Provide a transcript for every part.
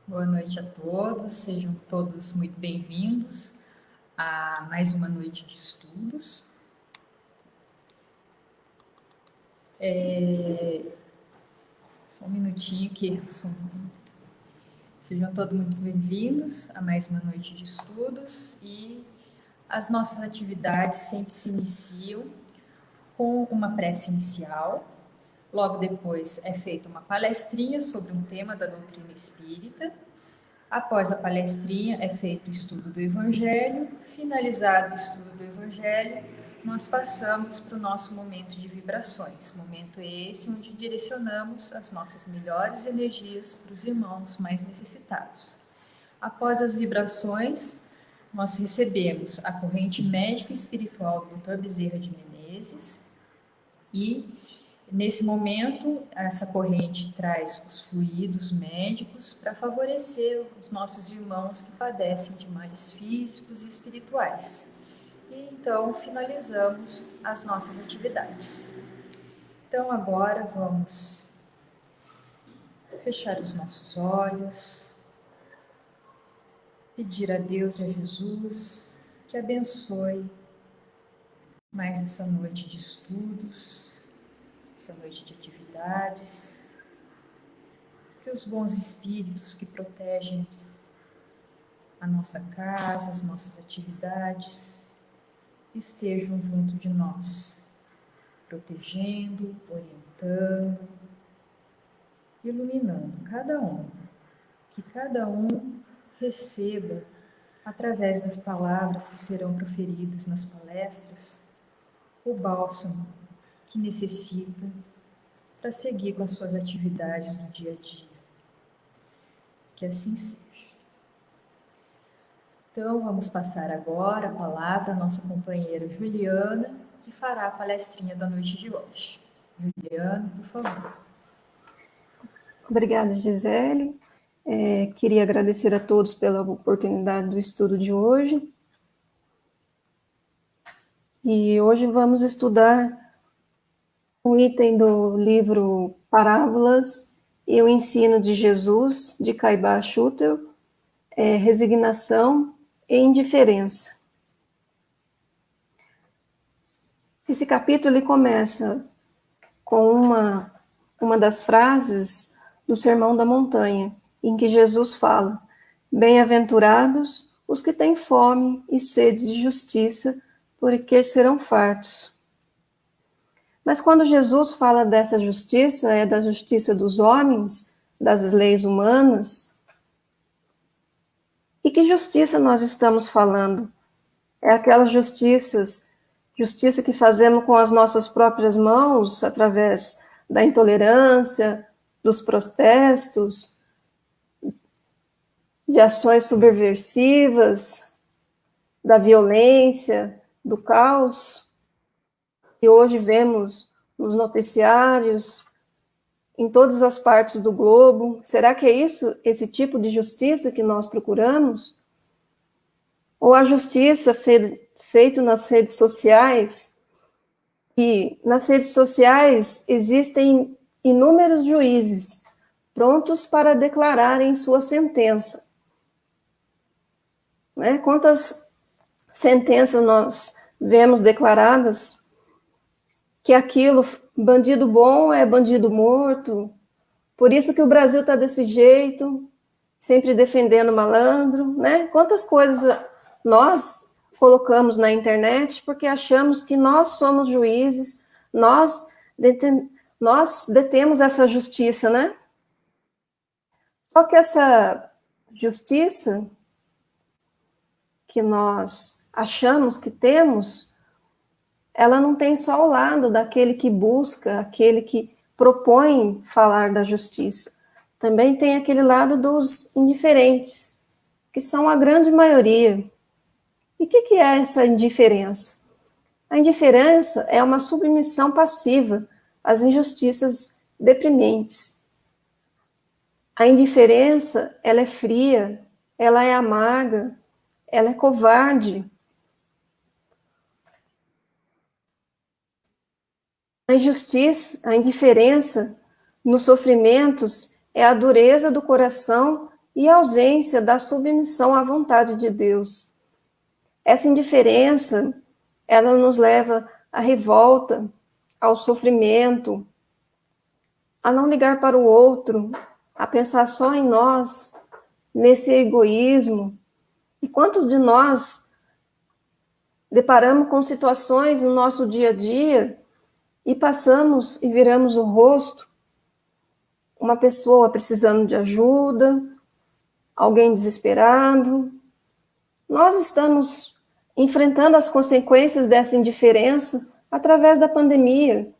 Boa noite a todos, sejam todos muito bem-vindos a mais uma noite de estudos. Só um minutinho que sejam todos muito bem-vindos a mais uma noite de estudos e as nossas atividades sempre se iniciam com uma prece inicial. Logo depois é feita uma palestrinha sobre um tema da doutrina espírita. Após a palestrinha, é feito o estudo do Evangelho. Finalizado o estudo do Evangelho, nós passamos para o nosso momento de vibrações. Momento esse onde direcionamos as nossas melhores energias para os irmãos mais necessitados. Após as vibrações, nós recebemos a corrente médica e espiritual do Dr. Bezerra de Menezes e nesse momento, essa corrente traz os fluidos médicos para favorecer os nossos irmãos que padecem de males físicos e espirituais. E então finalizamos as nossas atividades. Então agora vamos fechar os nossos olhos, pedir a Deus e a Jesus que abençoe mais essa noite de estudos, essa noite de atividades, que os bons espíritos que protegem a nossa casa, as nossas atividades, estejam junto de nós, protegendo, orientando, iluminando cada um, que cada um receba, através das palavras que serão proferidas nas palestras, o bálsamo que necessita para seguir com as suas atividades do dia a dia. Que assim seja. Então, vamos passar agora a palavra à nossa companheira Juliana, que fará a palestrinha da noite de hoje. Juliana, por favor. Obrigada, Gisele. Queria agradecer a todos pela oportunidade do estudo de hoje. E hoje vamos estudar um item do livro Parábolas e o Ensino de Jesus, de Caibá Schutel, Resignação e Indiferença. Esse capítulo ele começa com uma das frases do Sermão da Montanha, em que Jesus fala: bem-aventurados os que têm fome e sede de justiça, porque serão fartos. Mas quando Jesus fala dessa justiça, é da justiça dos homens, das leis humanas. E que justiça nós estamos falando? É aquela justiça que fazemos com as nossas próprias mãos, através da intolerância, dos protestos, de ações subversivas, da violência, do caos, que hoje vemos nos noticiários, em todas as partes do globo. Será que é isso, esse tipo de justiça que nós procuramos? Ou a justiça feita nas redes sociais? E nas redes sociais existem inúmeros juízes prontos para declararem sua sentença. Né? Quantas sentenças nós vemos declaradas que aquilo, bandido bom é bandido morto, por isso que o Brasil está desse jeito, sempre defendendo malandro, né? Quantas coisas nós colocamos na internet porque achamos que nós somos juízes, nós detemos essa justiça, né? Só que essa justiça que nós achamos que temos, ela não tem só o lado daquele que busca, aquele que propõe falar da justiça. Também tem aquele lado dos indiferentes, que são a grande maioria. E o que é essa indiferença? A indiferença é uma submissão passiva às injustiças deprimentes. A indiferença, ela é fria, ela é amarga, ela é covarde. A injustiça, a indiferença nos sofrimentos é a dureza do coração e a ausência da submissão à vontade de Deus. Essa indiferença, ela nos leva à revolta, ao sofrimento, a não ligar para o outro, a pensar só em nós, nesse egoísmo. E quantos de nós deparamos com situações no nosso dia a dia e passamos e viramos o rosto, uma pessoa precisando de ajuda, alguém desesperado. Nós estamos enfrentando as consequências dessa indiferença através da pandemia,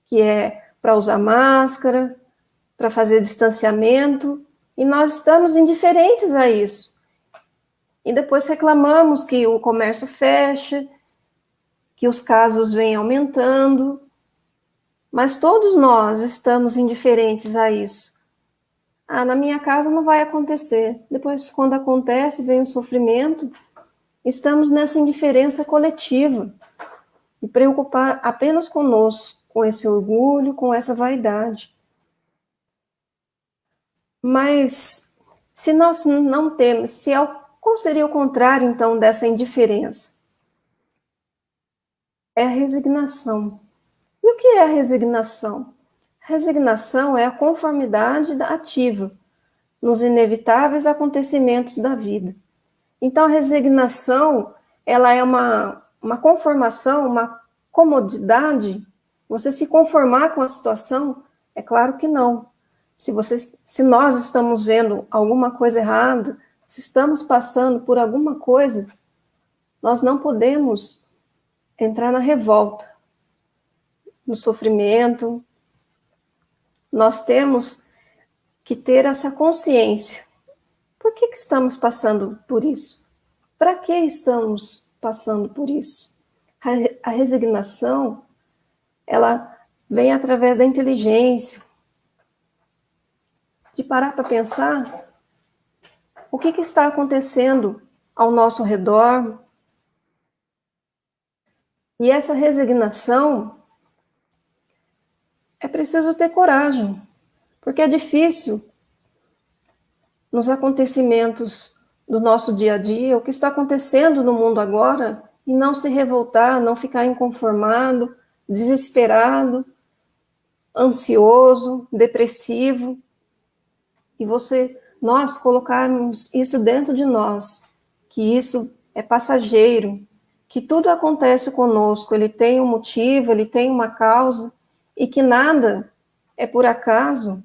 que é para usar máscara, para fazer distanciamento, e nós estamos indiferentes a isso. E depois reclamamos que o comércio fecha, que os casos vêm aumentando, mas todos nós estamos indiferentes a isso. Ah, na minha casa não vai acontecer. Depois, quando acontece, vem o sofrimento. Estamos nessa indiferença coletiva e preocupar apenas conosco, com esse orgulho, com essa vaidade. Mas se nós não temos, qual seria o contrário, então, dessa indiferença? É a resignação. E o que é a resignação? Resignação é a conformidade ativa nos inevitáveis acontecimentos da vida. Então, a resignação, ela é uma conformação, uma comodidade. Você se conformar com a situação? É claro que não. Se nós estamos vendo alguma coisa errada, se estamos passando por alguma coisa, nós não podemos entrar na revolta, no sofrimento. Nós temos que ter essa consciência. Por que estamos passando por isso? Para que estamos passando por isso? A resignação, ela vem através da inteligência, de parar para pensar o que está acontecendo ao nosso redor. E essa resignação, é preciso ter coragem, porque é difícil nos acontecimentos do nosso dia a dia, o que está acontecendo no mundo agora, e não se revoltar, não ficar inconformado, desesperado, ansioso, depressivo, e nós colocarmos isso dentro de nós, que isso é passageiro, que tudo acontece conosco, ele tem um motivo, ele tem uma causa, e que nada é por acaso.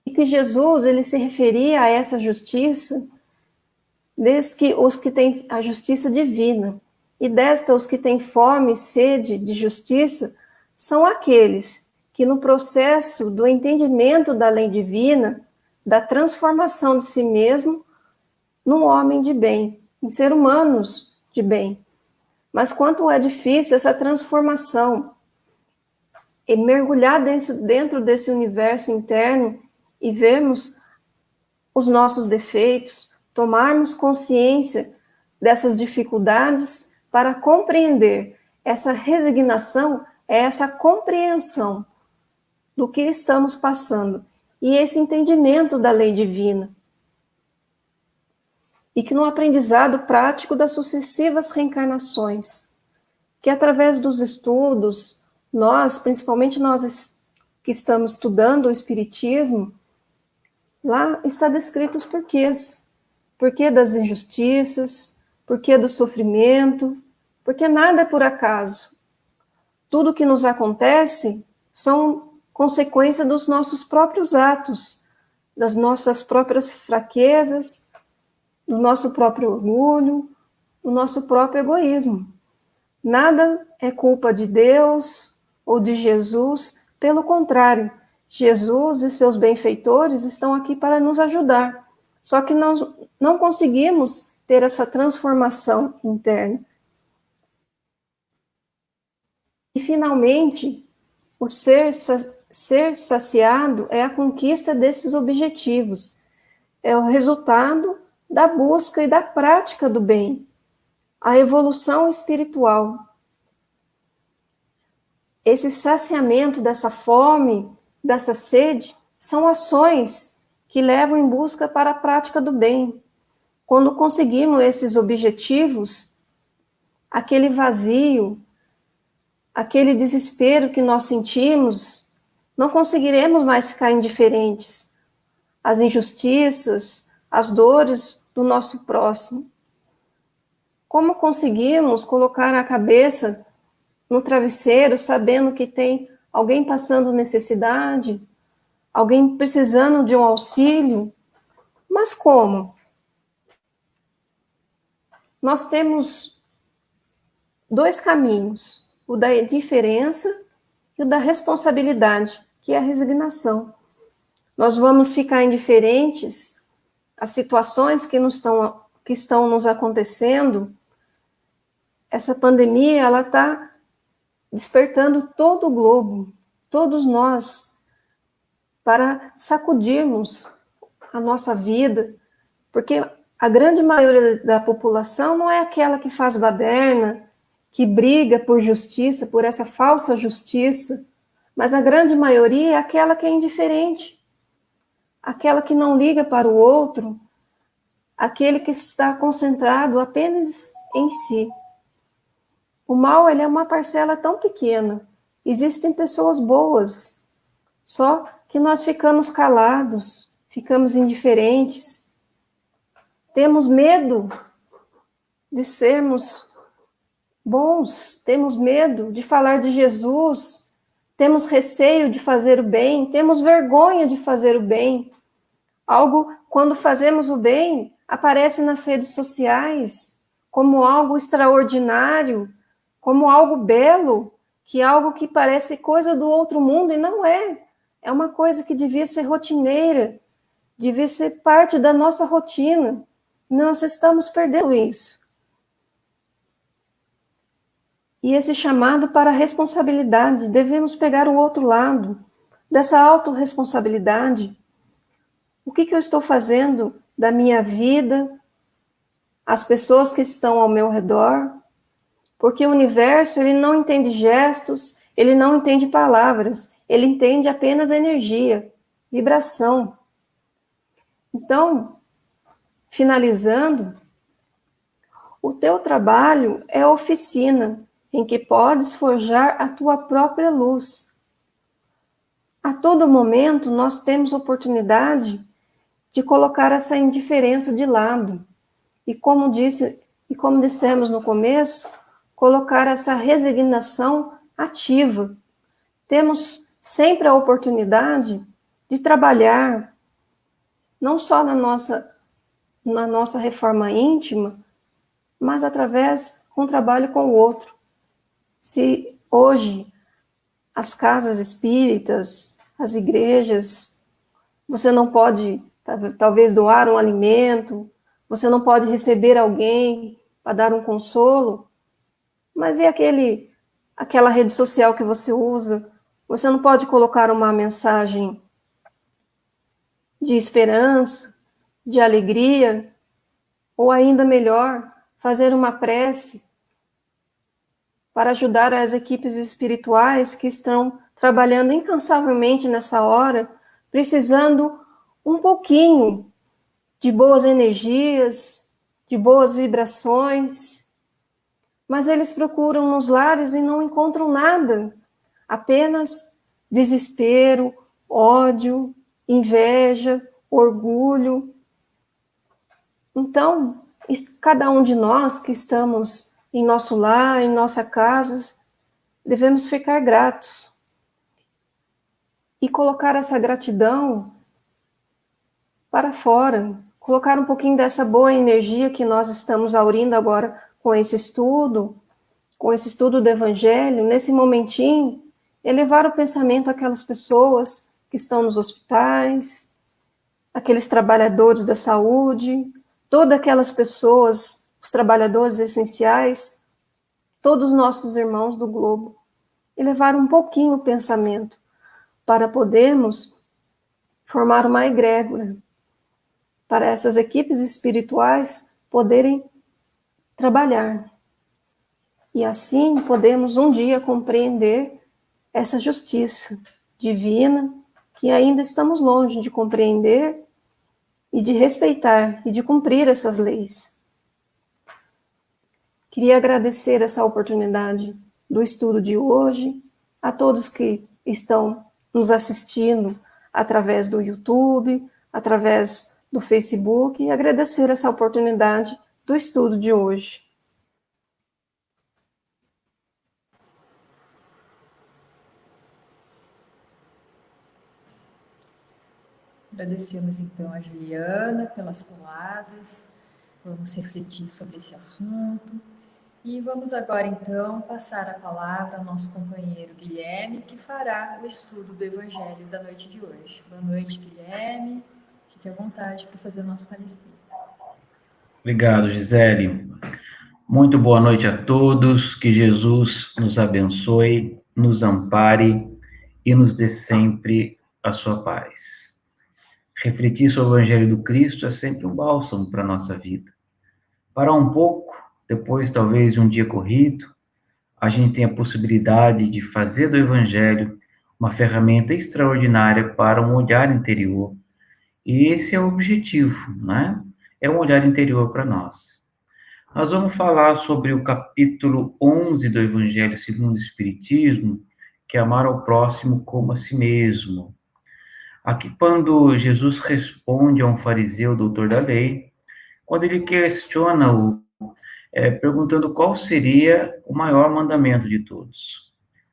E que Jesus, ele se referia a essa justiça, desde que os que têm a justiça divina, e desta os que têm fome e sede de justiça, são aqueles que no processo do entendimento da lei divina, da transformação de si mesmo num homem de bem, em ser humanos de bem. Mas quanto é difícil essa transformação, e mergulhar dentro desse universo interno e vermos os nossos defeitos, tomarmos consciência dessas dificuldades para compreender. Essa resignação é essa compreensão do que estamos passando e esse entendimento da lei divina. E que no aprendizado prático das sucessivas reencarnações, que através dos estudos, principalmente nós que estamos estudando o Espiritismo, lá está descrito os porquês. Porquê das injustiças, porquê do sofrimento, porque nada é por acaso. Tudo que nos acontece são consequência dos nossos próprios atos, das nossas próprias fraquezas, do nosso próprio orgulho, do nosso próprio egoísmo. Nada é culpa de Deus ou de Jesus, pelo contrário, Jesus e seus benfeitores estão aqui para nos ajudar. Só que nós não conseguimos ter essa transformação interna. E, finalmente, o ser saciado é a conquista desses objetivos. É o resultado da busca e da prática do bem, a evolução espiritual. Esse saciamento dessa fome, dessa sede, são ações que levam em busca para a prática do bem. Quando conseguimos esses objetivos, aquele vazio, aquele desespero que nós sentimos, não conseguiremos mais ficar indiferentes às injustiças, às dores do nosso próximo. Como conseguimos colocar a cabeça no travesseiro, sabendo que tem alguém passando necessidade, alguém precisando de um auxílio? Mas como? Nós temos dois caminhos, o da indiferença e o da responsabilidade, que é a resignação. Nós vamos ficar indiferentes às situações que estão nos acontecendo. Essa pandemia, ela está despertando todo o globo, todos nós, para sacudirmos a nossa vida, porque a grande maioria da população não é aquela que faz baderna, que briga por justiça, por essa falsa justiça, mas a grande maioria é aquela que é indiferente, aquela que não liga para o outro, aquele que está concentrado apenas em si. O mal, ele é uma parcela tão pequena. Existem pessoas boas, só que nós ficamos calados, ficamos indiferentes. Temos medo de sermos bons, temos medo de falar de Jesus, temos receio de fazer o bem, temos vergonha de fazer o bem. Algo, quando fazemos o bem, aparece nas redes sociais como algo extraordinário, como algo belo, que é algo que parece coisa do outro mundo, e não é. É uma coisa que devia ser rotineira, devia ser parte da nossa rotina. Nós estamos perdendo isso. E esse chamado para a responsabilidade, devemos pegar o outro lado, dessa autorresponsabilidade. O que eu estou fazendo da minha vida, as pessoas que estão ao meu redor? Porque o universo, ele não entende gestos, ele não entende palavras, ele entende apenas energia, vibração. Então, finalizando, o teu trabalho é a oficina em que podes forjar a tua própria luz. A todo momento, nós temos oportunidade de colocar essa indiferença de lado. E como dissemos no começo, colocar essa resignação ativa. Temos sempre a oportunidade de trabalhar, não só na nossa reforma íntima, mas através de um trabalho com o outro. Se hoje as casas espíritas, as igrejas, você não pode, talvez, doar um alimento, você não pode receber alguém para dar um consolo, mas e aquela rede social que você usa? Você não pode colocar uma mensagem de esperança, de alegria, ou ainda melhor, fazer uma prece para ajudar as equipes espirituais que estão trabalhando incansavelmente nessa hora, precisando um pouquinho de boas energias, de boas vibrações, mas eles procuram nos lares e não encontram nada, apenas desespero, ódio, inveja, orgulho. Então, cada um de nós que estamos em nosso lar, em nossa casa, devemos ficar gratos e colocar essa gratidão para fora, colocar um pouquinho dessa boa energia que nós estamos aurindo agora com esse estudo do Evangelho, nesse momentinho, elevar o pensamento àquelas pessoas que estão nos hospitais, aqueles trabalhadores da saúde, todas aquelas pessoas, os trabalhadores essenciais, todos os nossos irmãos do globo, elevar um pouquinho o pensamento para podermos formar uma egrégora, para essas equipes espirituais poderem trabalhar. E assim podemos um dia compreender essa justiça divina que ainda estamos longe de compreender, e de respeitar e de cumprir essas leis. Queria agradecer essa oportunidade do estudo de hoje, a todos que estão nos assistindo através do YouTube, através do Facebook, e agradecer essa oportunidade do estudo de hoje. Agradecemos então a Juliana pelas palavras, vamos refletir sobre esse assunto e vamos agora então passar a palavra ao nosso companheiro Guilherme, que fará o estudo do Evangelho da noite de hoje. Boa noite, Guilherme, fique à vontade para fazer o nosso parecer. Obrigado, Gisele. Muito boa noite a todos, que Jesus nos abençoe, nos ampare e nos dê sempre a sua paz. Refletir sobre o Evangelho do Cristo é sempre um bálsamo para a nossa vida. Parar um pouco, depois talvez de um dia corrido, a gente tem a possibilidade de fazer do Evangelho uma ferramenta extraordinária para um olhar interior. E esse é o objetivo, né? É um olhar interior para nós. Nós vamos falar sobre o capítulo 11 do Evangelho segundo o Espiritismo, que é amar ao próximo como a si mesmo. Aqui, quando Jesus responde a um fariseu, doutor da lei, quando ele questiona-o, perguntando qual seria o maior mandamento de todos.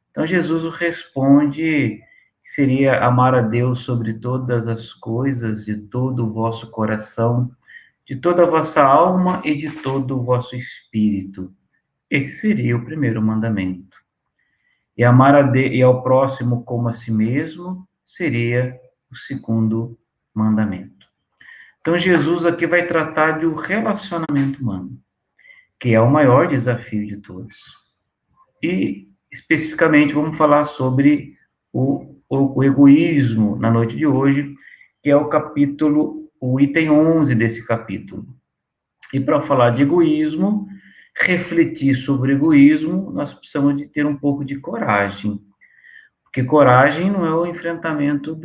Então, Jesus responde que seria amar a Deus sobre todas as coisas, de todo o vosso coração, de toda a vossa alma e de todo o vosso espírito. Esse seria o primeiro mandamento. E amar e ao próximo como a si mesmo seria o segundo mandamento. Então, Jesus aqui vai tratar do relacionamento humano, que é o maior desafio de todos. E, especificamente, vamos falar sobre o egoísmo na noite de hoje, que é o item 11 desse capítulo. E para falar de egoísmo, refletir sobre egoísmo, nós precisamos de ter um pouco de coragem. Porque coragem não é o enfrentamento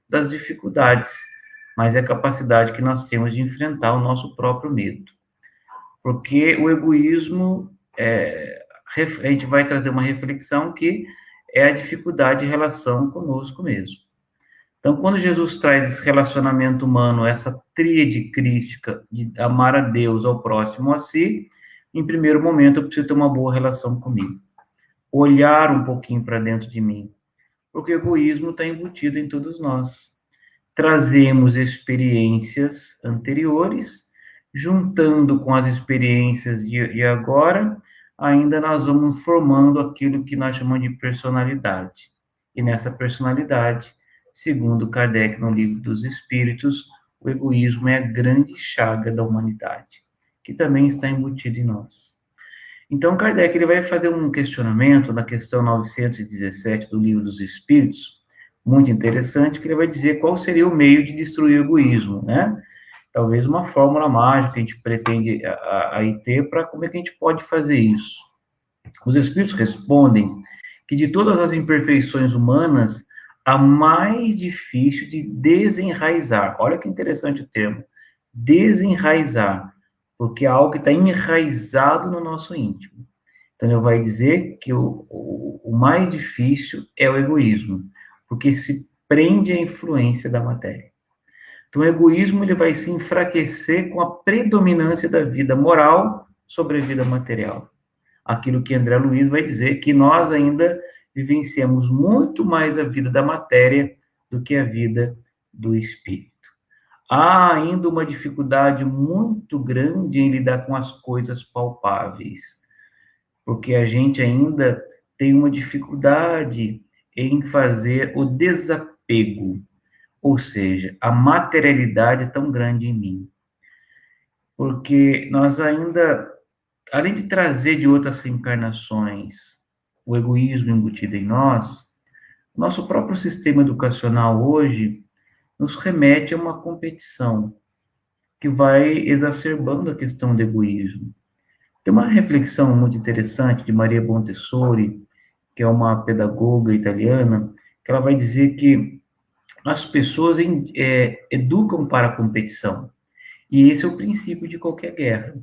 das dificuldades, mas é a capacidade que nós temos de enfrentar o nosso próprio medo. Porque o egoísmo, a gente vai trazer uma reflexão que é a dificuldade em relação conosco mesmo. Então, quando Jesus traz esse relacionamento humano, essa tríade crística de amar a Deus, ao próximo, a si, em primeiro momento eu preciso ter uma boa relação comigo. Olhar um pouquinho para dentro de mim. Porque o egoísmo está embutido em todos nós. Trazemos experiências anteriores, juntando com as experiências de agora, ainda nós vamos formando aquilo que nós chamamos de personalidade. E nessa personalidade, segundo Kardec no Livro dos Espíritos, o egoísmo é a grande chaga da humanidade, que também está embutido em nós. Então, Kardec ele vai fazer um questionamento na questão 917 do Livro dos Espíritos, muito interessante, que ele vai dizer qual seria o meio de destruir o egoísmo, né? Talvez uma fórmula mágica que a gente pretende aí ter para como é que a gente pode fazer isso. Os Espíritos respondem que de todas as imperfeições humanas, a mais difícil de desenraizar, olha que interessante o termo, desenraizar, porque é algo que está enraizado no nosso íntimo. Então, ele vai dizer que o mais difícil é o egoísmo, porque se prende à influência da matéria. Então, o egoísmo ele vai se enfraquecer com a predominância da vida moral sobre a vida material. Aquilo que André Luiz vai dizer que nós ainda vivenciamos muito mais a vida da matéria do que a vida do espírito. Há ainda uma dificuldade muito grande em lidar com as coisas palpáveis, porque a gente ainda tem uma dificuldade em fazer o desapego, ou seja, a materialidade é tão grande em mim. Porque nós ainda, além de trazer de outras reencarnações o egoísmo embutido em nós, nosso próprio sistema educacional hoje nos remete a uma competição que vai exacerbando a questão do egoísmo. Tem uma reflexão muito interessante de Maria Montessori, que é uma pedagoga italiana, que ela vai dizer que as pessoas educam para a competição. E esse é o princípio de qualquer guerra.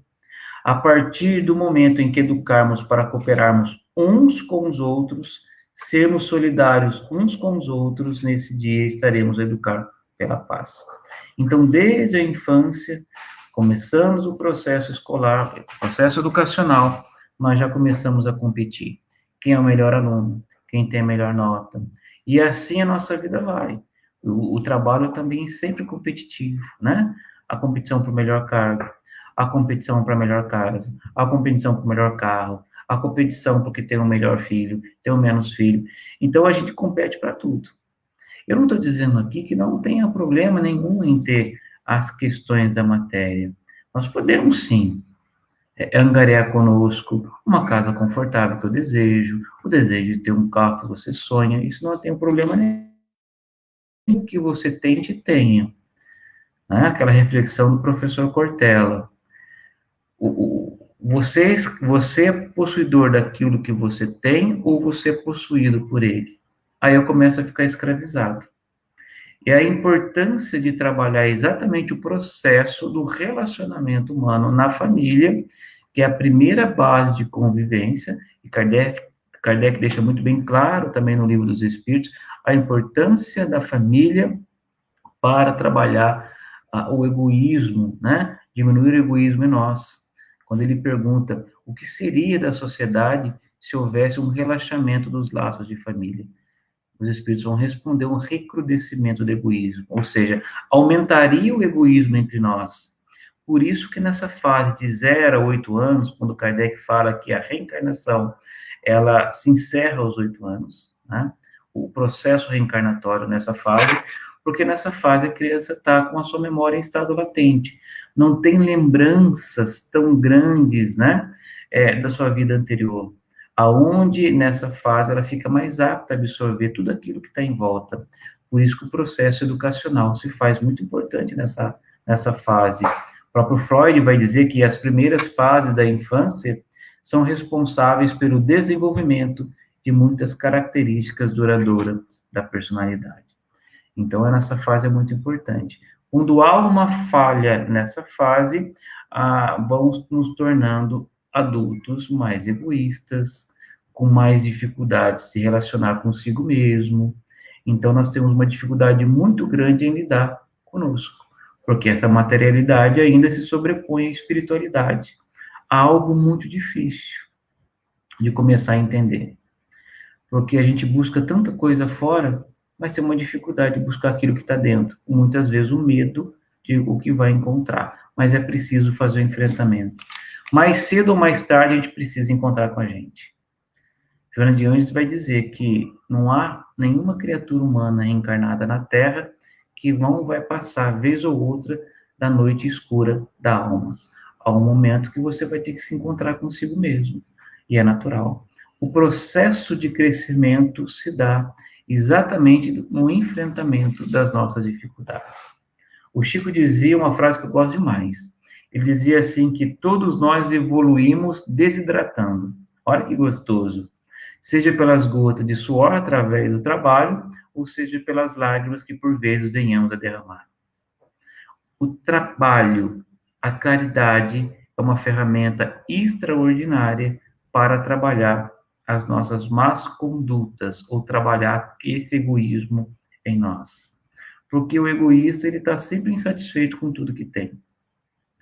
A partir do momento em que educarmos para cooperarmos uns com os outros, sermos solidários uns com os outros, nesse dia estaremos a educar pela paz. Então, desde a infância, começamos o processo escolar, o processo educacional, nós já começamos a competir. Quem é o melhor aluno? Quem tem a melhor nota? E assim a nossa vida vai. O trabalho também é sempre competitivo, né? A competição para o melhor cargo, a competição para a melhor casa, a competição para o melhor carro, a competição porque tem o melhor filho, tem o menos filho. Então, a gente compete para tudo. Eu não estou dizendo aqui que não tenha problema nenhum em ter as questões da matéria. Nós podemos, sim, angariar conosco uma casa confortável que eu desejo, o desejo de ter um carro que você sonha. Isso não tem problema nenhum que você tente, tenha. Né? Aquela reflexão do professor Cortella. Você é possuidor daquilo que você tem ou você é possuído por ele? Aí eu começo a ficar escravizado. E a importância de trabalhar exatamente o processo do relacionamento humano na família, que é a primeira base de convivência, e Kardec deixa muito bem claro também no Livro dos Espíritos, a importância da família para trabalhar o egoísmo, né? Diminuir o egoísmo em nós. Quando ele pergunta o que seria da sociedade se houvesse um relaxamento dos laços de família. Os espíritos vão responder um recrudescimento do egoísmo, ou seja, aumentaria o egoísmo entre nós. Por isso que nessa fase de 0 a 8 anos, quando Kardec fala que a reencarnação, ela se encerra aos 8 anos, né? O processo reencarnatório nessa fase, porque nessa fase a criança está com a sua memória em estado latente, não tem lembranças tão grandes, né, da sua vida anterior, aonde nessa fase ela fica mais apta a absorver tudo aquilo que está em volta. Por isso que o processo educacional se faz muito importante nessa fase. O próprio Freud vai dizer que as primeiras fases da infância são responsáveis pelo desenvolvimento de muitas características duradouras da personalidade. Então, nessa fase é muito importante. Quando há uma falha nessa fase, vamos nos tornando adultos mais egoístas, com mais dificuldades de se relacionar consigo mesmo. Então, nós temos uma dificuldade muito grande em lidar conosco, porque essa materialidade ainda se sobrepõe à espiritualidade. Algo muito difícil de começar a entender. Porque a gente busca tanta coisa fora, mas tem uma dificuldade de buscar aquilo que está dentro. Muitas vezes o medo de o que vai encontrar. Mas é preciso fazer o enfrentamento. Mais cedo ou mais tarde a gente precisa encontrar com a gente. Joana de Ângeles vai dizer que não há nenhuma criatura humana reencarnada na Terra que não vai passar, vez ou outra, da noite escura da alma. Há um momento que você vai ter que se encontrar consigo mesmo. E é natural. O processo de crescimento se dá exatamente no enfrentamento das nossas dificuldades. O Chico dizia uma frase que eu gosto demais. Ele dizia assim que todos nós evoluímos desidratando. Olha que gostoso. Seja pelas gotas de suor através do trabalho, ou seja pelas lágrimas que por vezes venhamos a derramar. O trabalho, a caridade, é uma ferramenta extraordinária para trabalhar as nossas más condutas, ou trabalhar esse egoísmo em nós. Porque o egoísta, ele está sempre insatisfeito com tudo que tem.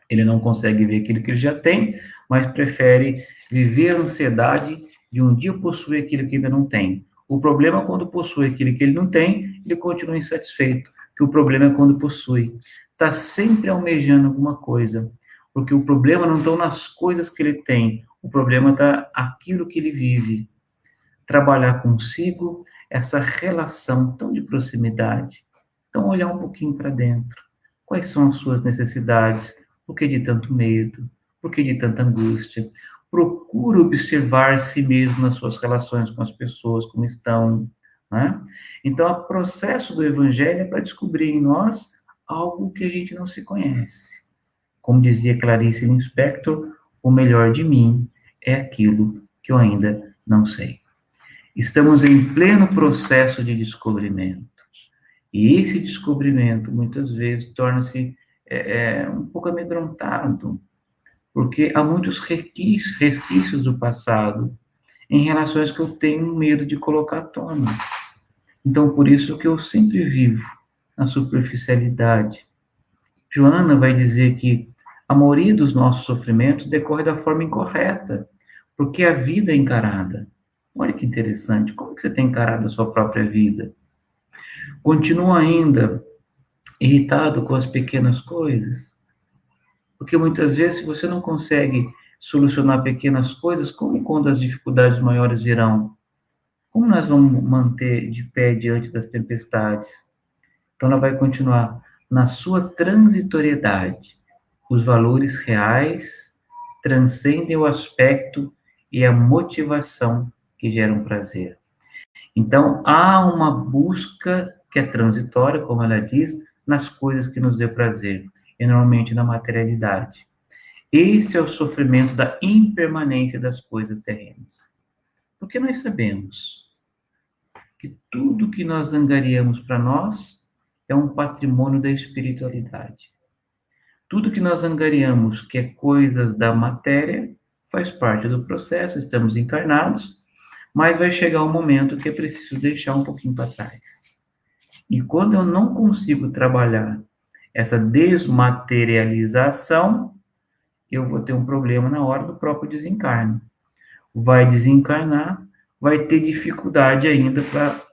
Ele não consegue ver aquilo que ele já tem, mas prefere viver a ansiedade de um dia possuir aquilo que ainda não tem. O problema é quando possui aquilo que ele não tem, ele continua insatisfeito. Que o problema é quando possui. Está sempre almejando alguma coisa. Porque o problema não está nas coisas que ele tem. O problema está aquilo que ele vive. Trabalhar consigo essa relação tão de proximidade. Então, olhar um pouquinho para dentro. Quais são as suas necessidades? Por que de tanto medo? Por que de tanta angústia? Procura observar si mesmo nas suas relações com as pessoas, como estão. Né? Então, o processo do Evangelho é para descobrir em nós algo que a gente não se conhece. Como dizia Clarice Lispector, o melhor de mim é aquilo que eu ainda não sei. Estamos em pleno processo de descobrimento. E esse descobrimento, muitas vezes, torna-se um pouco amedrontado, porque há muitos resquícios do passado em relações que eu tenho medo de colocar à tona. Então, por isso que eu sempre vivo na superficialidade. Joana vai dizer que a maioria dos nossos sofrimentos decorre da forma incorreta, porque a vida é encarada. Olha que interessante, como que você tem encarado a sua própria vida? Continua ainda irritado com as pequenas coisas? Porque muitas vezes, se você não consegue solucionar pequenas coisas, como quando as dificuldades maiores virão? Como nós vamos manter de pé diante das tempestades? Então, ela vai continuar na sua transitoriedade. Os valores reais transcendem o aspecto e a motivação que geram prazer. Então, há uma busca que é transitória, como ela diz, nas coisas que nos dê prazer, e normalmente na materialidade. Esse é o sofrimento da impermanência das coisas terrenas. Porque nós sabemos que tudo que nós angariamos para nós é um patrimônio da espiritualidade. Tudo que nós angariamos, que é coisas da matéria, faz parte do processo, estamos encarnados, mas vai chegar um momento que é preciso deixar um pouquinho para trás. E quando eu não consigo trabalhar essa desmaterialização, eu vou ter um problema na hora do próprio desencarne. Vai desencarnar, vai ter dificuldade ainda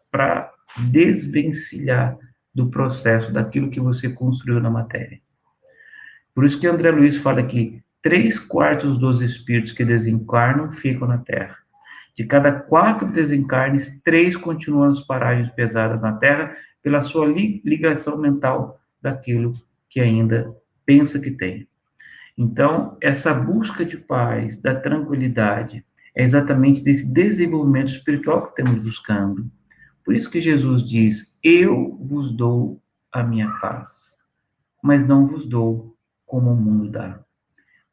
para desvencilhar do processo, daquilo que você construiu na matéria. Por isso que André Luiz fala que 3/4 dos espíritos que desencarnam ficam na Terra. De cada 4 desencarnes, 3 continuam nas paragens pesadas na Terra pela sua ligação mental daquilo que ainda pensa que tem. Então, essa busca de paz, da tranquilidade, é exatamente desse desenvolvimento espiritual que estamos buscando. Por isso que Jesus diz: eu vos dou a minha paz, mas não vos dou como o mundo dá.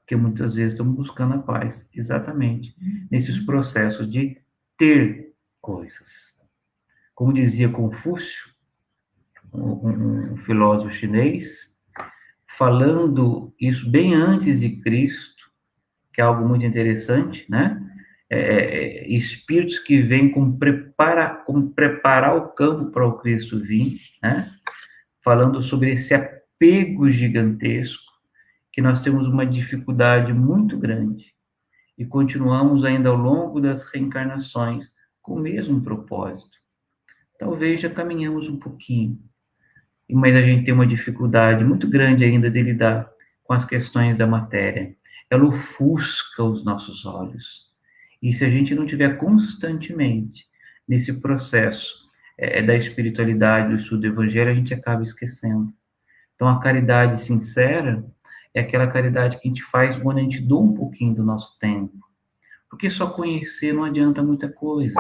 Porque muitas vezes estamos buscando a paz, exatamente nesses processos de ter coisas. Como dizia Confúcio, um filósofo chinês, falando isso bem antes de Cristo, que é algo muito interessante, né? Espíritos que vêm como preparar o campo para o Cristo vir, né? Falando sobre esse apego gigantesco, que nós temos uma dificuldade muito grande e continuamos ainda ao longo das reencarnações com o mesmo propósito. Talvez já caminhamos um pouquinho, mas a gente tem uma dificuldade muito grande ainda de lidar com as questões da matéria. Ela ofusca os nossos olhos. E se a gente não tiver constantemente nesse processo da espiritualidade, do estudo do evangelho, a gente acaba esquecendo. Então, a caridade sincera é aquela caridade que a gente faz quando a gente doa um pouquinho do nosso tempo. Porque só conhecer não adianta muita coisa,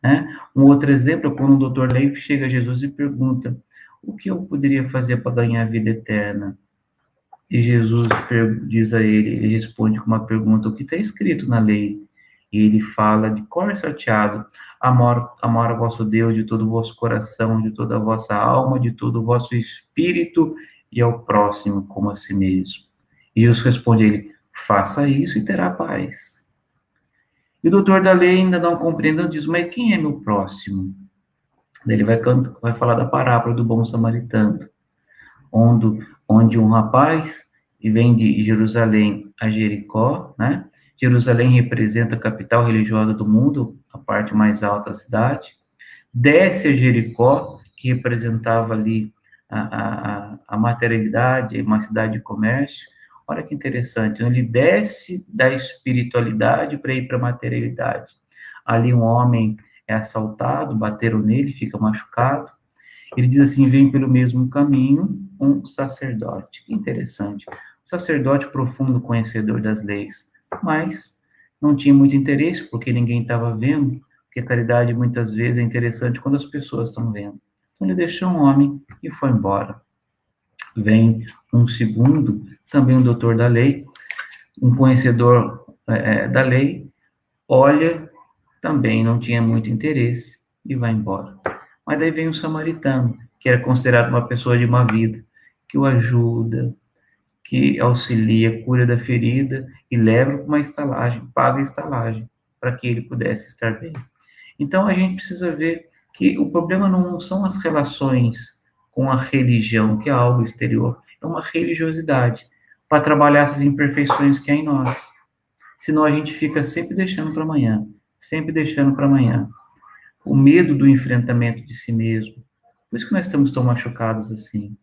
né? Um outro exemplo é quando o Dr. Leif chega a Jesus e pergunta: o que eu poderia fazer para ganhar a vida eterna? E Jesus diz a ele responde com uma pergunta: o que está escrito na lei? E ele fala de cor salteado: amar a vosso Deus de todo o vosso coração, de toda a vossa alma, de todo o vosso espírito, e ao próximo como a si mesmo. E Jesus responde a ele: faça isso e terá paz. E o doutor da lei ainda não compreende, diz: mas quem é meu próximo? Daí ele vai falar da parábola do bom samaritano, onde um rapaz vem de Jerusalém a Jericó, né? Jerusalém representa a capital religiosa do mundo, a parte mais alta da cidade. Desce a Jericó, que representava ali a materialidade, uma cidade de comércio. Olha que interessante, ele desce da espiritualidade para ir para a materialidade. Ali um homem é assaltado, bateram nele, fica machucado. Ele diz assim: vem pelo mesmo caminho um sacerdote. Que interessante. Um sacerdote profundo conhecedor das leis, mas não tinha muito interesse, porque ninguém estava vendo, porque a caridade muitas vezes é interessante quando as pessoas estão vendo. Então ele deixou um homem e foi embora. Vem um segundo, também um doutor da lei, um conhecedor da lei, olha, também não tinha muito interesse e vai embora. Mas daí vem um samaritano, que era considerado uma pessoa de má vida, que o ajuda, que auxilia, cura da ferida e leva para uma estalagem, paga a estalagem, para que ele pudesse estar bem. Então, a gente precisa ver que o problema não são as relações com a religião, que é algo exterior, é uma religiosidade, para trabalhar essas imperfeições que há em nós. Senão a gente fica sempre deixando para amanhã, sempre deixando para amanhã. O medo do enfrentamento de si mesmo. Por isso que nós estamos tão machucados assim.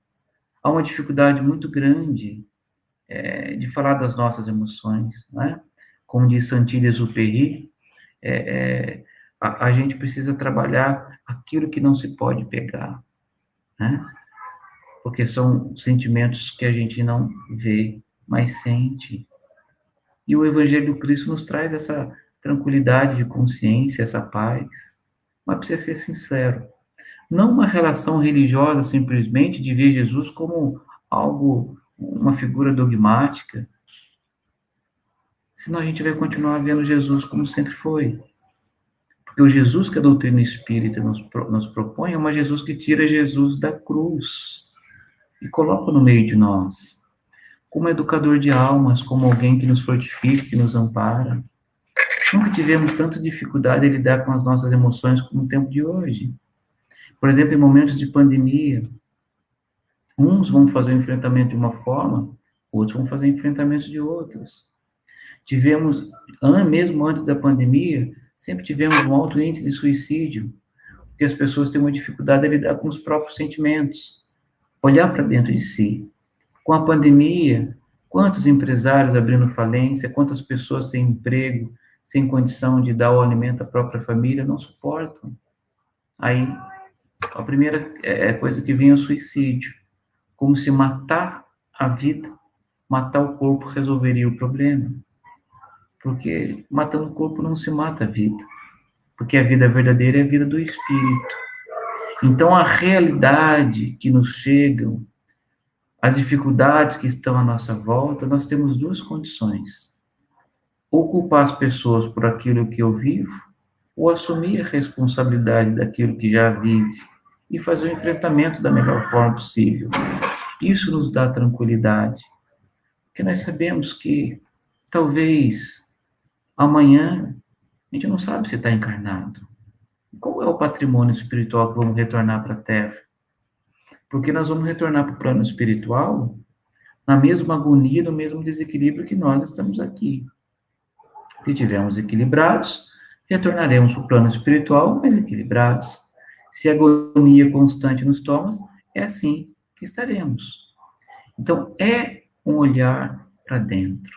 Há uma dificuldade muito grande de falar das nossas emoções, né? Como diz Saint-Exupéry, a gente precisa trabalhar aquilo que não se pode pegar, né? Porque são sentimentos que a gente não vê, mas sente. E o Evangelho do Cristo nos traz essa tranquilidade de consciência, essa paz. Mas precisa ser sincero. Não uma relação religiosa simplesmente de ver Jesus como algo, uma figura dogmática. Senão a gente vai continuar vendo Jesus como sempre foi. Porque o Jesus que a doutrina espírita nos propõe é uma Jesus que tira Jesus da cruz e coloca no meio de nós, como educador de almas, como alguém que nos fortifica, que nos ampara. Nunca tivemos tanta dificuldade em lidar com as nossas emoções como no tempo de hoje. Por exemplo, em momentos de pandemia, uns vão fazer o enfrentamento de uma forma, outros vão fazer enfrentamentos de outras. Tivemos, mesmo antes da pandemia, sempre tivemos um alto índice de suicídio, porque as pessoas têm uma dificuldade em lidar com os próprios sentimentos, olhar para dentro de si. Com a pandemia, quantos empresários abrindo falência, quantas pessoas sem emprego, sem condição de dar o alimento à própria família, não suportam. Aí, a primeira coisa que vem é o suicídio, como se matar a vida, matar o corpo resolveria o problema. Porque matando o corpo não se mata a vida, porque a vida verdadeira é a vida do espírito. Então, a realidade que nos chegam, as dificuldades que estão à nossa volta, nós temos duas condições. Ou culpar as pessoas por aquilo que eu vivo, ou assumir a responsabilidade daquilo que já vive e fazer o enfrentamento da melhor forma possível. Isso nos dá tranquilidade, porque nós sabemos que talvez amanhã a gente não sabe se está encarnado. Qual é o patrimônio espiritual que vamos retornar para a Terra? Porque nós vamos retornar para o plano espiritual na mesma agonia, no mesmo desequilíbrio que nós estamos aqui. Se estivermos equilibrados, retornaremos para o plano espiritual, mas equilibrados. Se a agonia constante nos toma, é assim que estaremos. Então, é um olhar para dentro.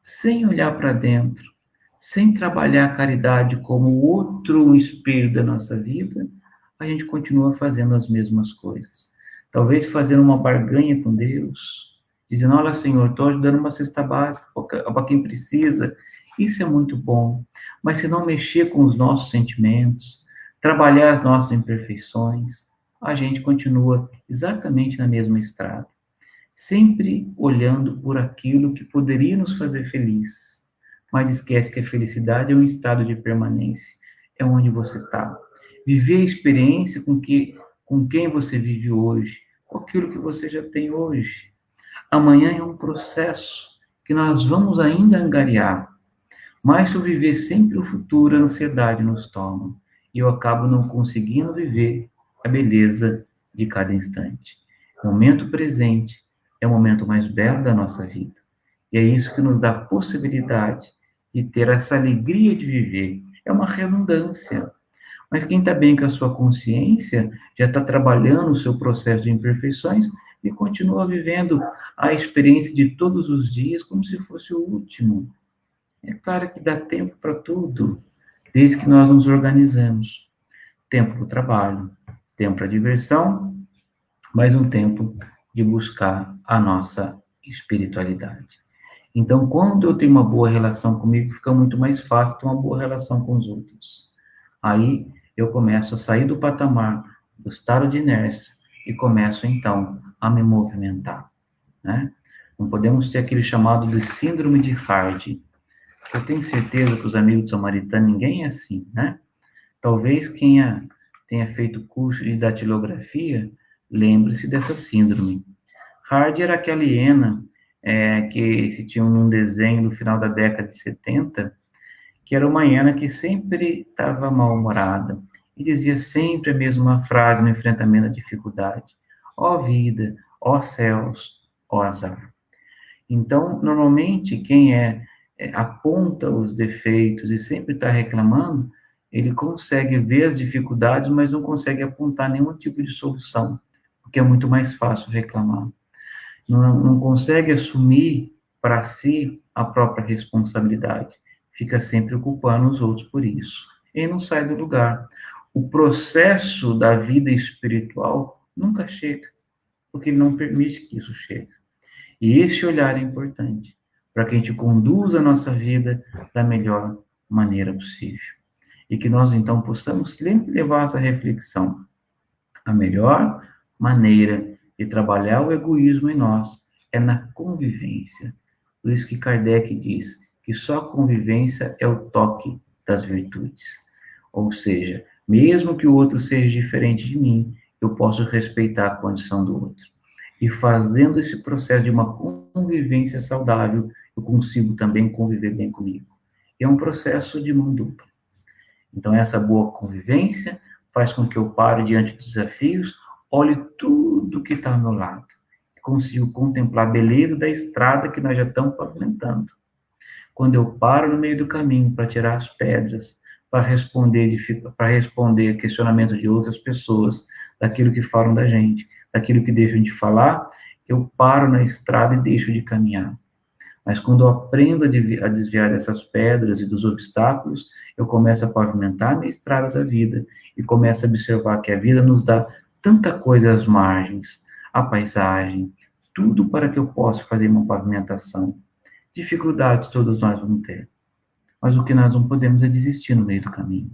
Sem olhar para dentro, sem trabalhar a caridade como outro espelho da nossa vida, a gente continua fazendo as mesmas coisas. Talvez fazendo uma barganha com Deus, dizendo, olha, Senhor, estou ajudando uma cesta básica para quem precisa. Isso é muito bom. Mas se não mexer com os nossos sentimentos, trabalhar as nossas imperfeições, a gente continua exatamente na mesma estrada. Sempre olhando por aquilo que poderia nos fazer feliz, mas esquece que a felicidade é um estado de permanência, é onde você está. Viver a experiência com quem você vive hoje, com aquilo que você já tem hoje. Amanhã é um processo que nós vamos ainda angariar, mas se eu viver sempre o futuro, a ansiedade nos toma, e eu acabo não conseguindo viver a beleza de cada instante. O momento presente é o momento mais belo da nossa vida. E é isso que nos dá a possibilidade de ter essa alegria de viver. É uma redundância. Mas quem está bem com a sua consciência, já está trabalhando o seu processo de imperfeições e continua vivendo a experiência de todos os dias como se fosse o último. É claro que dá tempo para tudo, desde que nós nos organizamos. Tempo para o trabalho, tempo para a diversão, mas um tempo de buscar a nossa espiritualidade. Então, quando eu tenho uma boa relação comigo, fica muito mais fácil ter uma boa relação com os outros. Aí, eu começo a sair do patamar do estado de inércia e começo, então, a me movimentar, né? Não podemos ter aquele chamado de síndrome de Hardy. Eu tenho certeza que os amigos de Samaritano, ninguém é assim, né? Talvez quem tenha feito curso de datilografia lembre-se dessa síndrome. Hardy era aquela hiena que se tinha num desenho no final da década de 70, que era uma hiena que sempre estava mal-humorada e dizia sempre a mesma frase no enfrentamento à dificuldade: ó vida, ó céus, ó azar. Então, normalmente, quem aponta os defeitos e sempre está reclamando, ele consegue ver as dificuldades, mas não consegue apontar nenhum tipo de solução, porque é muito mais fácil reclamar. Não consegue assumir para si a própria responsabilidade, fica sempre culpando os outros por isso. E não sai do lugar. O processo da vida espiritual nunca chega, porque ele não permite que isso chegue. E esse olhar é importante, para que a gente conduza a nossa vida da melhor maneira possível. E que nós, então, possamos sempre levar essa reflexão. A melhor maneira de trabalhar o egoísmo em nós é na convivência. Por isso que Kardec diz que só a convivência é o toque das virtudes. Ou seja, mesmo que o outro seja diferente de mim, eu posso respeitar a condição do outro. E fazendo esse processo de uma convivência saudável, eu consigo também conviver bem comigo. É um processo de mão dupla. Então, essa boa convivência faz com que eu pare diante dos desafios, olhe tudo que está ao meu lado, consigo contemplar a beleza da estrada que nós já estamos pavimentando. Quando eu paro no meio do caminho para tirar as pedras, para responder questionamento de outras pessoas, daquilo que falam da gente, daquilo que deixam de falar, eu paro na estrada e deixo de caminhar. Mas quando eu aprendo a desviar dessas pedras e dos obstáculos, eu começo a pavimentar a minha estrada da vida e começo a observar que a vida nos dá tanta coisa às margens, a paisagem, tudo para que eu possa fazer uma pavimentação. Dificuldades todos nós vamos ter, mas o que nós não podemos é desistir no meio do caminho.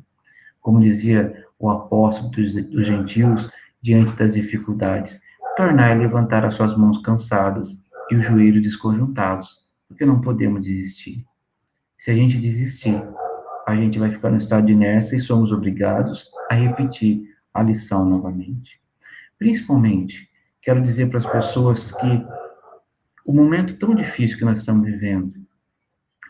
Como dizia o apóstolo dos gentios, diante das dificuldades, tornar e levantar as suas mãos cansadas e os joelhos desconjuntados, porque não podemos desistir. Se a gente desistir, a gente vai ficar no estado de inércia e somos obrigados a repetir a lição novamente. Principalmente, quero dizer para as pessoas que o momento tão difícil que nós estamos vivendo,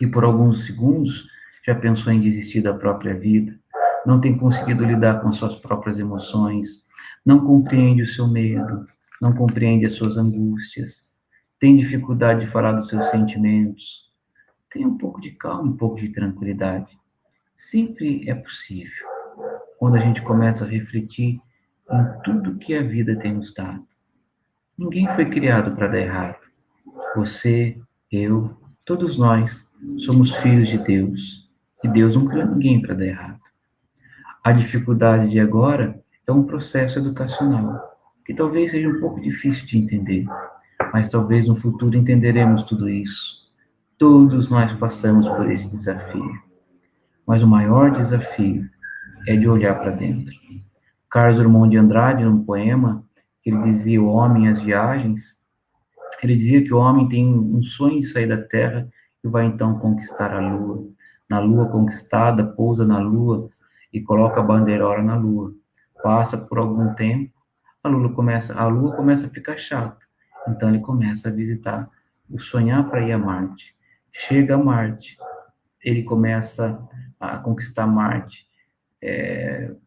e por alguns segundos já pensou em desistir da própria vida, não tem conseguido lidar com as suas próprias emoções, não compreende o seu medo, não compreende as suas angústias, tem dificuldade de falar dos seus sentimentos, tenha um pouco de calma, um pouco de tranquilidade. Sempre é possível, quando a gente começa a refletir em tudo que a vida tem nos dado. Ninguém foi criado para dar errado. Você, eu, todos nós somos filhos de Deus. E Deus não criou ninguém para dar errado. A dificuldade de agora é um processo educacional, que talvez seja um pouco difícil de entender, mas talvez no futuro entenderemos tudo isso. Todos nós passamos por esse desafio. Mas o maior desafio é de olhar para dentro. Carlos Drummond de Andrade, num poema, que ele dizia O Homem e as Viagens, ele dizia que o homem tem um sonho de sair da Terra e vai então conquistar a Lua. Na Lua conquistada, pousa na Lua e coloca a bandeirola na Lua. Passa por algum tempo, a Lua começa a ficar chata. Então ele começa a visitar, o sonhar para ir a Marte. Chega a Marte, ele começa a conquistar Marte,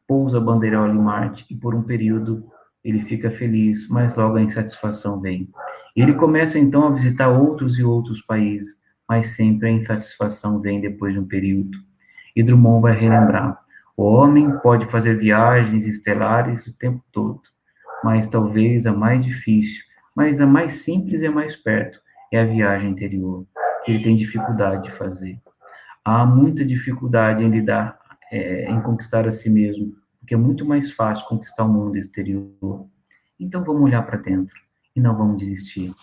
pousa a bandeirola em Marte e por um período ele fica feliz, mas logo a insatisfação vem. Ele começa então a visitar outros e outros países, mas sempre a insatisfação vem depois de um período. E Drummond vai relembrar: o homem pode fazer viagens estelares o tempo todo, mas talvez a mais difícil, mas a mais simples e a mais perto é a viagem interior, que ele tem dificuldade de fazer. Há muita dificuldade em lidar, em conquistar a si mesmo, porque é muito mais fácil conquistar o mundo exterior. Então vamos olhar para dentro e não vamos desistir.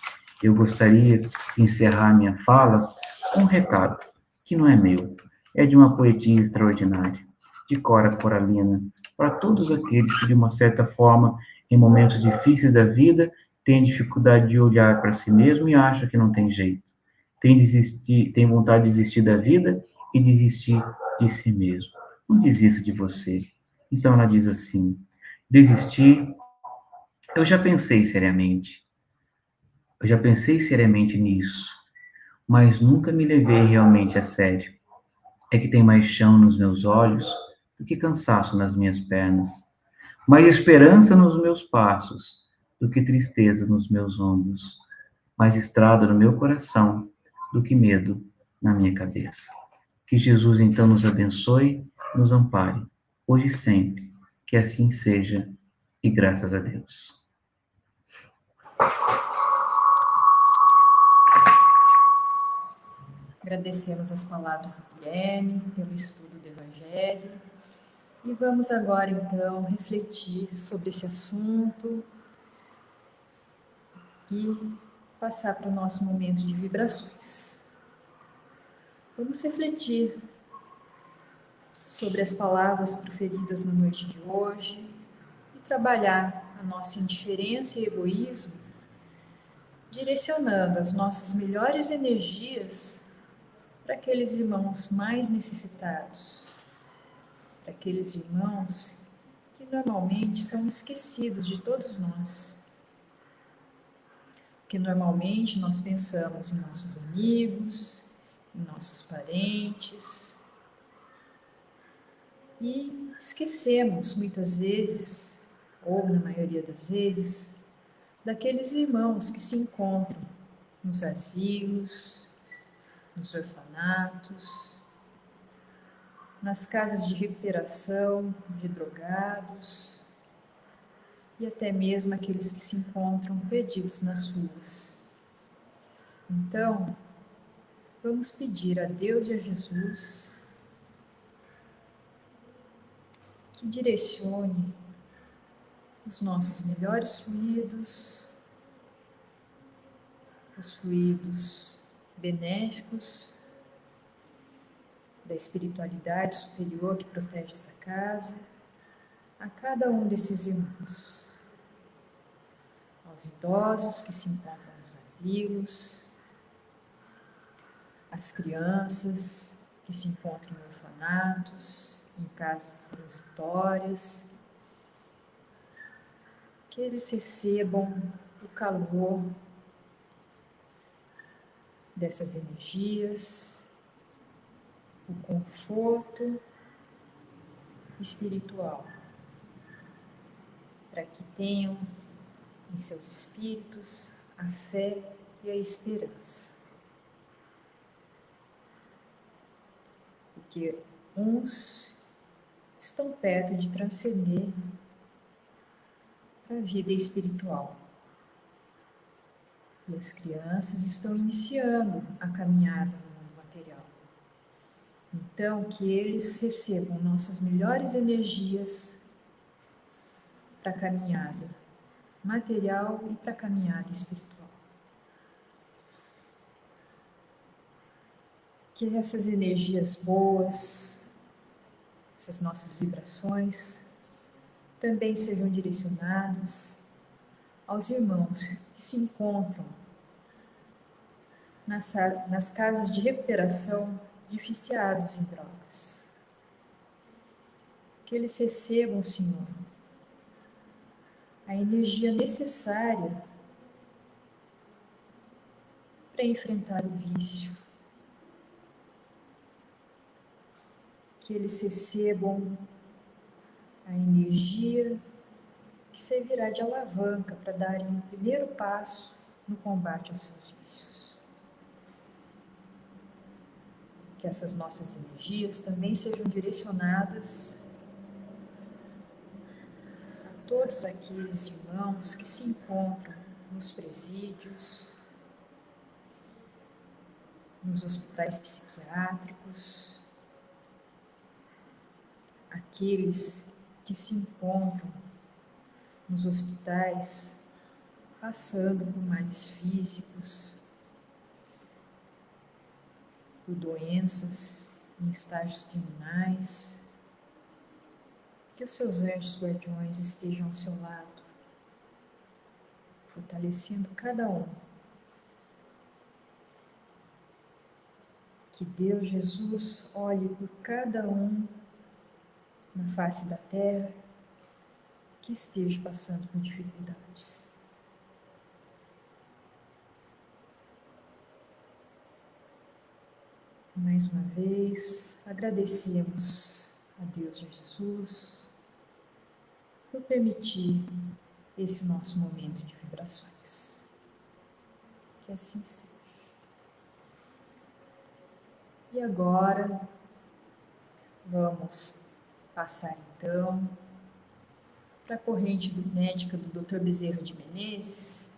Eu gostaria de encerrar minha fala com um recado, que não é meu, é de uma poetia extraordinária, de Cora Coralina, para todos aqueles que, de uma certa forma, em momentos difíceis da vida, têm dificuldade de olhar para si mesmo e acham que não tem jeito. Tem vontade de desistir da vida e desistir de si mesmo. Não desista de você. Então ela diz assim: desistir Eu já pensei seriamente, eu já pensei seriamente nisso, mas nunca me levei realmente a sério. É que tem mais chão nos meus olhos do que cansaço nas minhas pernas, mais esperança nos meus passos do que tristeza nos meus ombros, mais estrada no meu coração do que medo na minha cabeça. Que Jesus então nos abençoe, nos ampare, hoje e sempre. Que assim seja, e graças a Deus. Agradecemos as palavras do Guilherme pelo estudo do Evangelho e vamos agora então refletir sobre esse assunto e passar para o nosso momento de vibrações. Vamos refletir sobre as palavras proferidas na noite de hoje e trabalhar a nossa indiferença e egoísmo, direcionando as nossas melhores energias para aqueles irmãos mais necessitados, para aqueles irmãos que normalmente são esquecidos de todos nós, que normalmente nós pensamos em nossos amigos, em nossos parentes, e esquecemos muitas vezes, ou na maioria das vezes, daqueles irmãos que se encontram nos asilos, nos orfanatos, nas casas de recuperação de drogados e até mesmo aqueles que se encontram perdidos nas ruas. Então, vamos pedir a Deus e a Jesus que direcione os nossos melhores fluidos, os fluidos benéficos da espiritualidade superior que protege essa casa, a cada um desses irmãos, aos idosos que se encontram nos asilos, às crianças que se encontram em orfanatos, em casas transitórias, que eles recebam o calor dessas energias, o conforto espiritual, para que tenham em seus espíritos a fé e a esperança. Porque uns estão perto de transcender para a vida espiritual. E as crianças estão iniciando a caminhada no mundo material. Então, que eles recebam nossas melhores energias para a caminhada material e para a caminhada espiritual. Que essas energias boas, essas nossas vibrações, também sejam direcionadas aos irmãos que se encontram nas casas de recuperação de viciados em drogas. Que eles recebam, Senhor, a energia necessária para enfrentar o vício. Que eles recebam a energia que servirá de alavanca para darem o primeiro passo no combate aos seus vícios. Que essas nossas energias também sejam direcionadas a todos aqueles irmãos que se encontram nos presídios, nos hospitais psiquiátricos, aqueles que se encontram nos hospitais passando por males físicos, por doenças em estágios terminais. Que os seus anjos guardiões estejam ao seu lado, fortalecendo cada um. Que Deus Jesus olhe por cada um na face da terra, que esteja passando por dificuldades. Mais uma vez, agradecemos a Deus e a Jesus por permitir esse nosso momento de vibrações. Que assim seja. E agora, vamos passar então para a corrente médica do Dr. Bezerra de Menezes.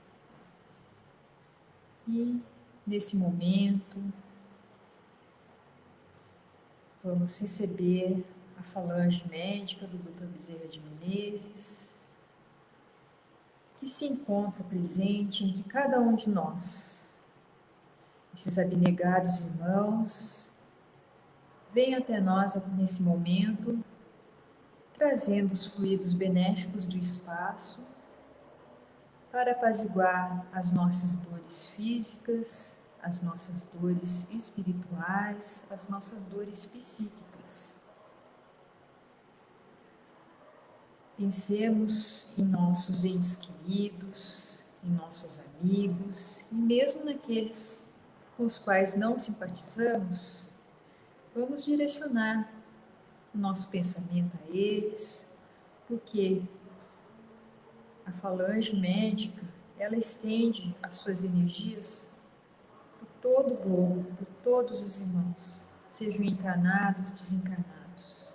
E, nesse momento, vamos receber a falange médica do Dr. Bezerra de Menezes, que se encontra presente entre cada um de nós. Esses abnegados irmãos vêm até nós nesse momento, trazendo os fluidos benéficos do espaço para apaziguar as nossas dores físicas, as nossas dores espirituais, as nossas dores psíquicas. Pensemos em nossos entes queridos, em nossos amigos e mesmo naqueles com os quais não simpatizamos, vamos direcionar o nosso pensamento a eles, porque a falange médica, ela estende as suas energias por todo o globo, por todos os irmãos, sejam encarnados, desencarnados.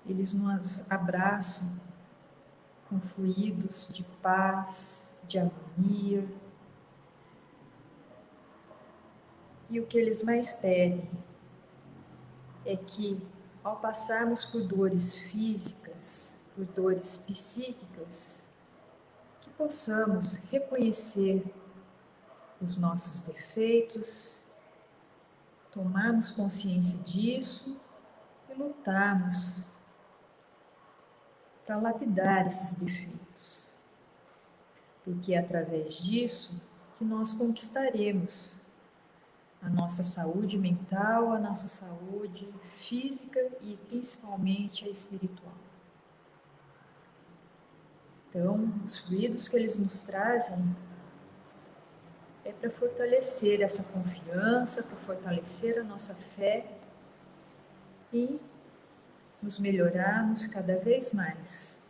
Eles nos abraçam com fluidos de paz, de harmonia. E o que eles mais pedem é que, ao passarmos por dores físicas, por dores psíquicas, que possamos reconhecer os nossos defeitos, tomarmos consciência disso e lutarmos para lapidar esses defeitos, porque é através disso que nós conquistaremos a nossa saúde mental, a nossa saúde física e principalmente a espiritual. Então, os fluidos que eles nos trazem é para fortalecer essa confiança, para fortalecer a nossa fé e nos melhorarmos cada vez mais.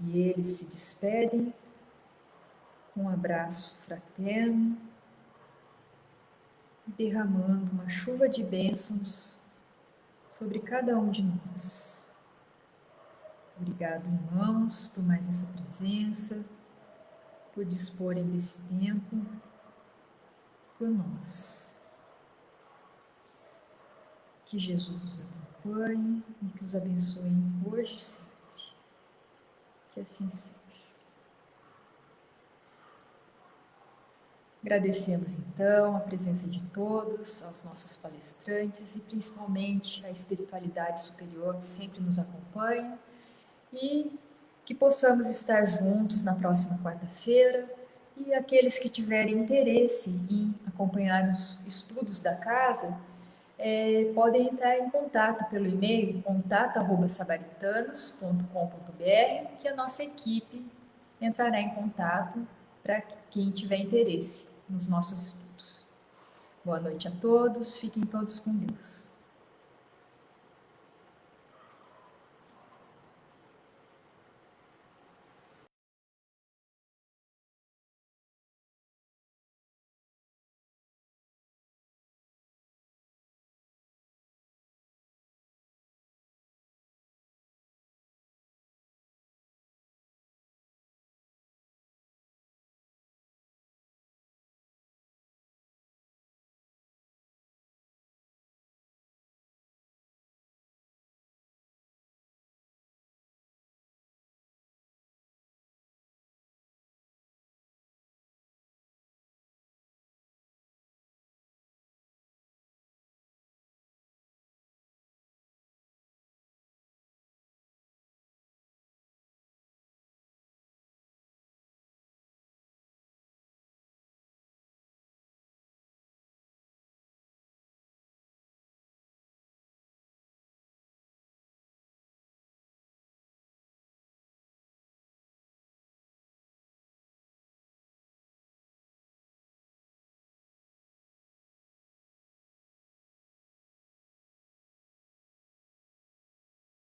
E eles se despedem com um abraço fraterno e derramando uma chuva de bênçãos sobre cada um de nós. Obrigado, irmãos, por mais essa presença, por disporem desse tempo por nós. Que Jesus os acompanhe e que os abençoe hoje e sempre. Que assim seja. Agradecemos então a presença de todos, aos nossos palestrantes e principalmente à espiritualidade superior que sempre nos acompanha e que possamos estar juntos na próxima quarta-feira e aqueles que tiverem interesse em acompanhar os estudos da casa podem entrar em contato pelo e-mail contato@sabaritanos.com.br que a nossa equipe entrará em contato para quem tiver interesse nos nossos estudos. Boa noite a todos, fiquem todos com Deus.